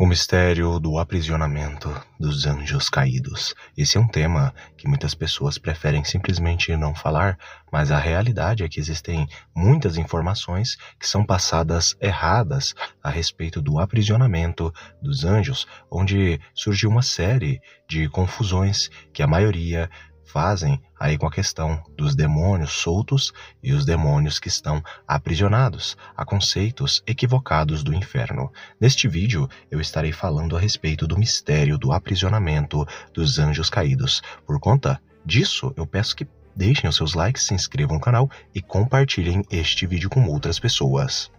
O mistério do aprisionamento dos anjos caídos. Esse é um tema que muitas pessoas preferem simplesmente não falar, mas a realidade é que existem muitas informações que são passadas erradas a respeito do aprisionamento dos anjos, onde surgiu uma série de confusões que a maioria fazem aí com a questão dos demônios soltos e os demônios que estão aprisionados, a conceitos equivocados do inferno. Neste vídeo eu estarei falando a respeito do mistério do aprisionamento dos anjos caídos. Por conta disso, eu peço que deixem os seus likes, se inscrevam no canal e compartilhem este vídeo com outras pessoas.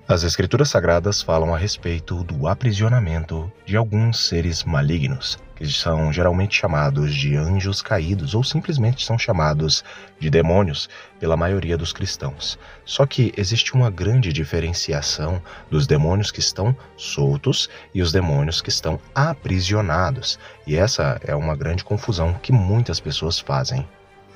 As Escrituras Sagradas falam a respeito do aprisionamento de alguns seres malignos, que são geralmente chamados de anjos caídos ou simplesmente são chamados de demônios pela maioria dos cristãos. Só que existe uma grande diferenciação dos demônios que estão soltos e os demônios que estão aprisionados. E essa é uma grande confusão que muitas pessoas fazem.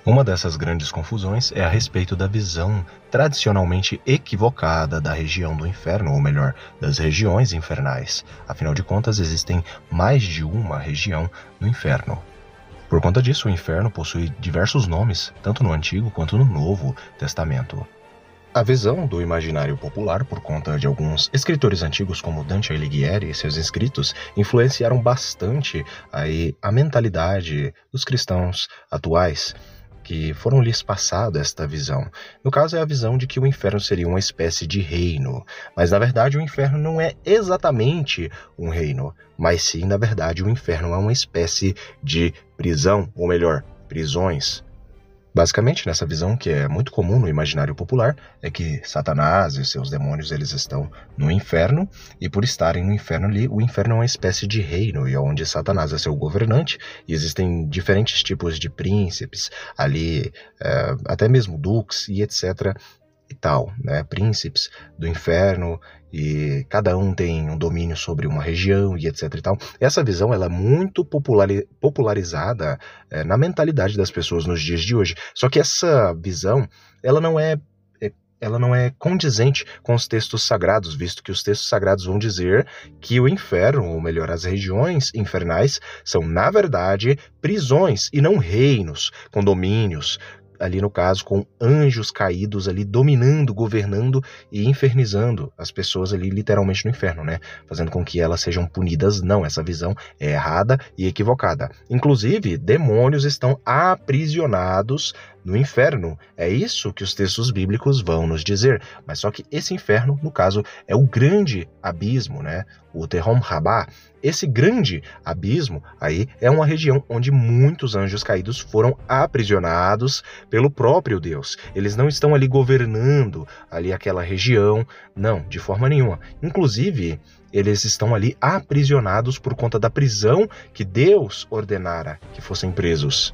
Uma dessas grandes confusões é a respeito da visão tradicionalmente equivocada da região do inferno, ou melhor, das regiões infernais. Afinal de contas, existem mais de uma região no inferno. Por conta disso, o inferno possui diversos nomes, tanto no Antigo quanto no Novo Testamento. A visão do imaginário popular, por conta de alguns escritores antigos como Dante Alighieri e seus escritos, influenciaram bastante aí a mentalidade dos cristãos atuais, que foram lhes passado esta visão. No caso, é a visão de que o inferno seria uma espécie de reino. Mas, na verdade, o inferno não é exatamente um reino. Mas sim, na verdade, o inferno é uma espécie de prisão, ou melhor, prisões. Basicamente, nessa visão que é muito comum no imaginário popular, é que Satanás e seus demônios eles estão no inferno, e por estarem no inferno ali, o inferno é uma espécie de reino, e onde Satanás é seu governante, e existem diferentes tipos de príncipes ali, até mesmo duques e etc. e tal, né? Príncipes do inferno, e cada um tem um domínio sobre uma região e etc e tal. Essa visão ela é muito popularizada na mentalidade das pessoas nos dias de hoje. Só que essa visão ela não é condizente com os textos sagrados, visto que os textos sagrados vão dizer que o inferno, ou melhor, as regiões infernais, são, na verdade, prisões e não reinos, condomínios, ali no caso com anjos caídos ali dominando, governando e infernizando as pessoas ali literalmente no inferno, né? Fazendo com que elas sejam punidas. Não, essa visão é errada e equivocada. Inclusive, demônios estão aprisionados no inferno. É isso que os textos bíblicos vão nos dizer. Mas só que esse inferno, no caso, é o grande abismo, né? O Tehom Rabá. Esse grande abismo aí é uma região onde muitos anjos caídos foram aprisionados pelo próprio Deus. Eles não estão ali governando ali aquela região, não, de forma nenhuma. Inclusive, eles estão ali aprisionados por conta da prisão que Deus ordenara que fossem presos.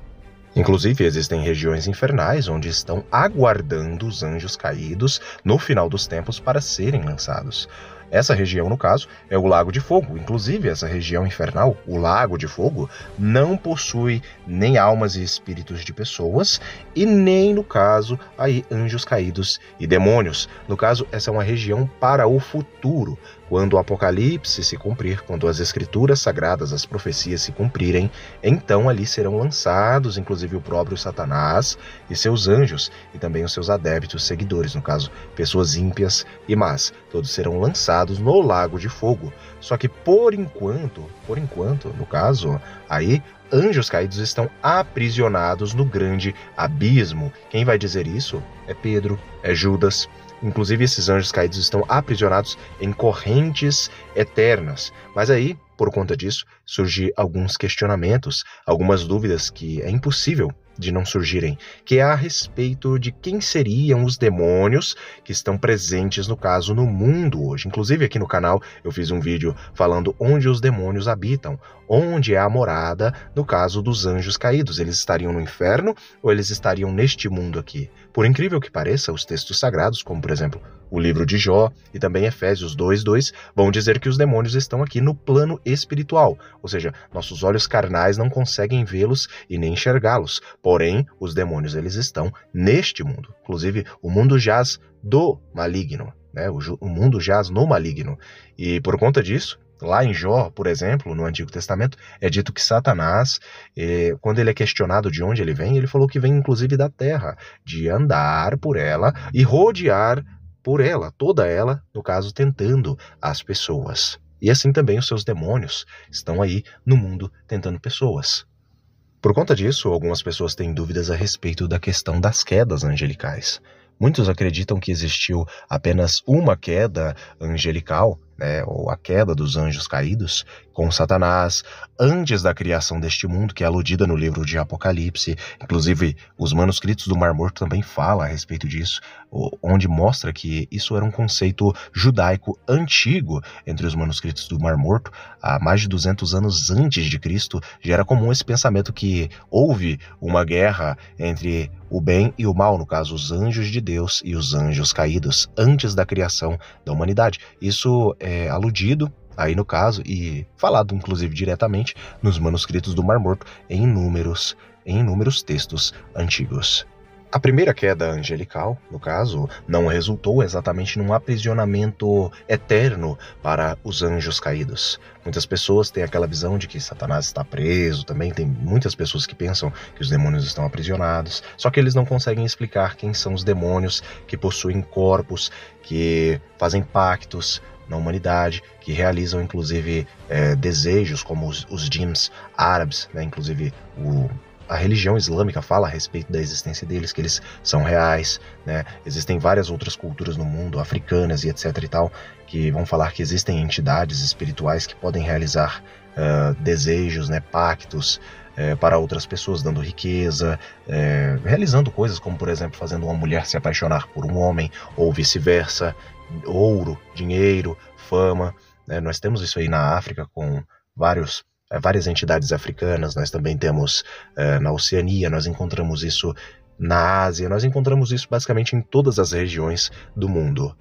Inclusive, existem regiões infernais onde estão aguardando os anjos caídos no final dos tempos para serem lançados. Essa região, no caso, é o Lago de Fogo. Inclusive, essa região infernal, o Lago de Fogo, não possui nem almas e espíritos de pessoas e nem, no caso, aí anjos caídos e demônios. No caso, essa é uma região para o futuro. Quando o Apocalipse se cumprir, quando as Escrituras Sagradas, as profecias se cumprirem, então ali serão lançados, inclusive o próprio Satanás e seus anjos, e também os seus adeptos seguidores, no caso, pessoas ímpias e más. Todos serão lançados no Lago de Fogo. Só que por enquanto, no caso, aí anjos caídos estão aprisionados no grande abismo. Quem vai dizer isso é Pedro, é Judas. Inclusive, esses anjos caídos estão aprisionados em correntes eternas. Mas aí, por conta disso, surgem alguns questionamentos, algumas dúvidas que é impossível de não surgirem, que é a respeito de quem seriam os demônios que estão presentes, no caso, no mundo hoje. Inclusive, aqui no canal, eu fiz um vídeo falando onde os demônios habitam, onde é a morada, no caso, dos anjos caídos. Eles estariam no inferno ou eles estariam neste mundo aqui? Por incrível que pareça, os textos sagrados, como por exemplo o livro de Jó e também Efésios 2:2, vão dizer que os demônios estão aqui no plano espiritual, ou seja, nossos olhos carnais não conseguem vê-los e nem enxergá-los, porém os demônios eles estão neste mundo. Inclusive o mundo jaz do maligno, né? O mundo jaz no maligno, e por conta disso, lá em Jó, por exemplo, no Antigo Testamento, é dito que Satanás, quando ele é questionado de onde ele vem, ele falou que vem inclusive da terra, de andar por ela e rodear por ela, toda ela, no caso, tentando as pessoas. E assim também os seus demônios estão aí no mundo tentando pessoas. Por conta disso, algumas pessoas têm dúvidas a respeito da questão das quedas angelicais. Muitos acreditam que existiu apenas uma queda angelical, né, ou a queda dos anjos caídos, com Satanás, antes da criação deste mundo, que é aludida no livro de Apocalipse. Inclusive, os manuscritos do Mar Morto também falam a respeito disso, onde mostra que isso era um conceito judaico antigo entre os manuscritos do Mar Morto. Há mais de 200 anos antes de Cristo, já era comum esse pensamento que houve uma guerra entre o bem e o mal, no caso, os anjos de Deus e os anjos caídos, antes da criação da humanidade. Isso é aludido aí no caso e falado inclusive diretamente nos manuscritos do Mar Morto em inúmeros textos antigos. A primeira queda angelical, no caso, não resultou exatamente num aprisionamento eterno para os anjos caídos. Muitas pessoas têm aquela visão de que Satanás está preso, também tem muitas pessoas que pensam que os demônios estão aprisionados, só que eles não conseguem explicar quem são os demônios que possuem corpos, que fazem pactos na humanidade, que realizam inclusive desejos como os djinns árabes, né? Inclusive a religião islâmica fala a respeito da existência deles, que eles são reais, né? Existem várias outras culturas no mundo, africanas e etc e tal, que vão falar que existem entidades espirituais que podem realizar desejos, né, pactos para outras pessoas, dando riqueza, realizando coisas como, por exemplo, fazendo uma mulher se apaixonar por um homem, ou vice-versa, ouro, dinheiro, fama, né? Nós temos isso aí na África com várias entidades africanas. Nós também temos na Oceania, nós encontramos isso na Ásia, nós encontramos isso basicamente em todas as regiões do mundo.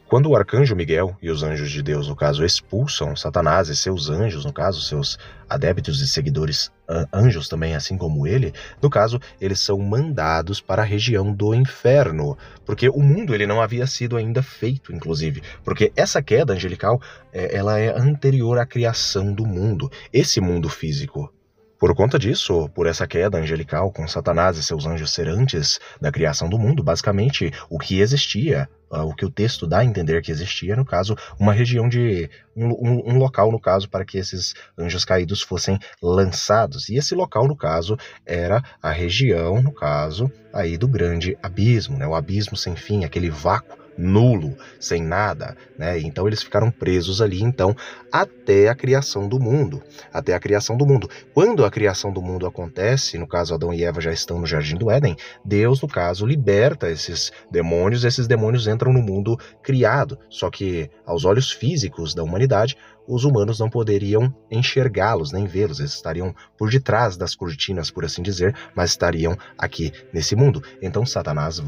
Quando o arcanjo Miguel e os anjos de Deus, no caso, expulsam Satanás e seus anjos, no caso, seus adeptos e seguidores anjos também, assim como ele, no caso, eles são mandados para a região do inferno, porque o mundo ele não havia sido ainda feito, inclusive, porque essa queda angelical, ela é anterior à criação do mundo, esse mundo físico. Por conta disso, por essa queda angelical com Satanás e seus anjos ser antes da criação do mundo, basicamente o que existia, o que o texto dá a entender que existia, no caso, uma região de um local, no caso, para que esses anjos caídos fossem lançados. E esse local, no caso, era a região, no caso, aí do grande abismo, né? O abismo sem fim, aquele vácuo nulo, sem nada, né? Então eles ficaram presos ali, então, até a criação do mundo. Até a criação do mundo. Quando a criação do mundo acontece, no caso Adão e Eva já estão no Jardim do Éden, Deus, no caso, liberta esses demônios entram no mundo criado, só que aos olhos físicos da humanidade, os humanos não poderiam enxergá-los, nem vê-los. Eles estariam por detrás das cortinas, por assim dizer, mas estariam aqui nesse mundo. Então Satanás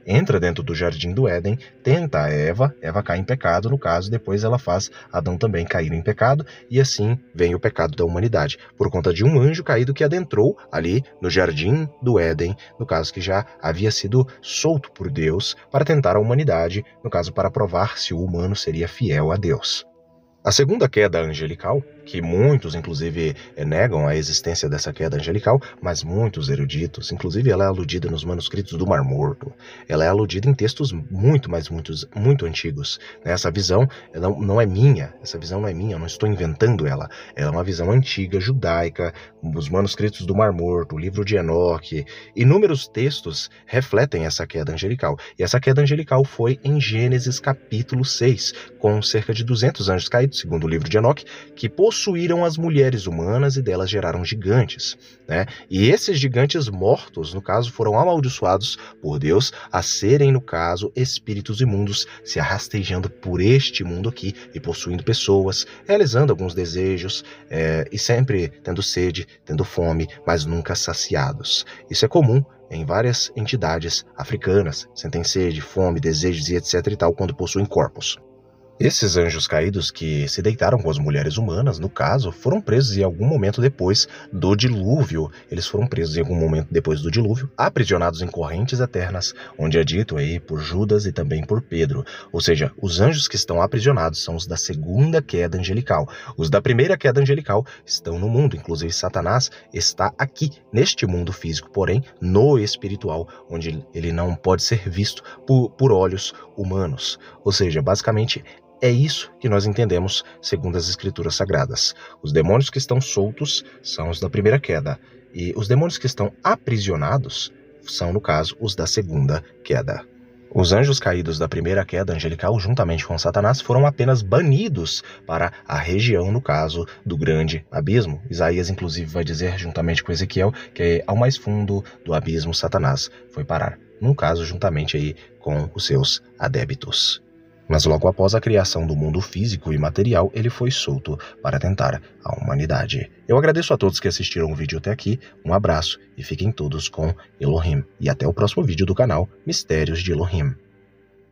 entra dentro do Jardim do Éden, tenta a Eva cai em pecado, no caso, depois ela faz Adão também cair em pecado, e assim vem o pecado da humanidade, por conta de um anjo caído que adentrou ali no Jardim do Éden, no caso que já havia sido solto por Deus para tentar a humanidade, no caso para provar se o humano seria fiel a Deus. A segunda queda angelical, que muitos, inclusive, negam a existência dessa queda angelical, mas muitos eruditos, inclusive ela é aludida nos manuscritos do Mar Morto, ela é aludida em textos muito antigos. Essa visão não é minha, eu não estou inventando ela é uma visão antiga, judaica, os manuscritos do Mar Morto, o livro de Enoque, inúmeros textos refletem essa queda angelical. E essa queda angelical foi em Gênesis capítulo 6, com cerca de 200 anjos caídos, segundo o livro de Enoque, que possuíram as mulheres humanas e delas geraram gigantes, né? E esses gigantes mortos, no caso, foram amaldiçoados por Deus a serem, no caso, espíritos imundos, se arrastejando por este mundo aqui e possuindo pessoas, realizando alguns desejos e sempre tendo sede, tendo fome, mas nunca saciados. Isso é comum em várias entidades africanas, sentem sede, fome, desejos e etc e tal quando possuem corpos. Esses anjos caídos que se deitaram com as mulheres humanas, no caso, foram presos em algum momento depois do dilúvio. Eles foram presos em algum momento depois do dilúvio, aprisionados em correntes eternas, onde é dito aí por Judas e também por Pedro. Ou seja, os anjos que estão aprisionados são os da segunda queda angelical. Os da primeira queda angelical estão no mundo, inclusive Satanás está aqui, neste mundo físico, porém no espiritual, onde ele não pode ser visto por olhos humanos. Ou seja, basicamente, é isso que nós entendemos segundo as escrituras sagradas. Os demônios que estão soltos são os da primeira queda, e os demônios que estão aprisionados são, no caso, os da segunda queda. Os anjos caídos da primeira queda angelical, juntamente com Satanás, foram apenas banidos para a região, no caso, do grande abismo. Isaías, inclusive, vai dizer, juntamente com Ezequiel, que ao mais fundo do abismo Satanás foi parar. No caso, juntamente aí com os seus adébitos. Mas logo após a criação do mundo físico e material, ele foi solto para tentar a humanidade. Eu agradeço a todos que assistiram o vídeo até aqui, um abraço e fiquem todos com Elohim. E até o próximo vídeo do canal Mistérios de Elohim.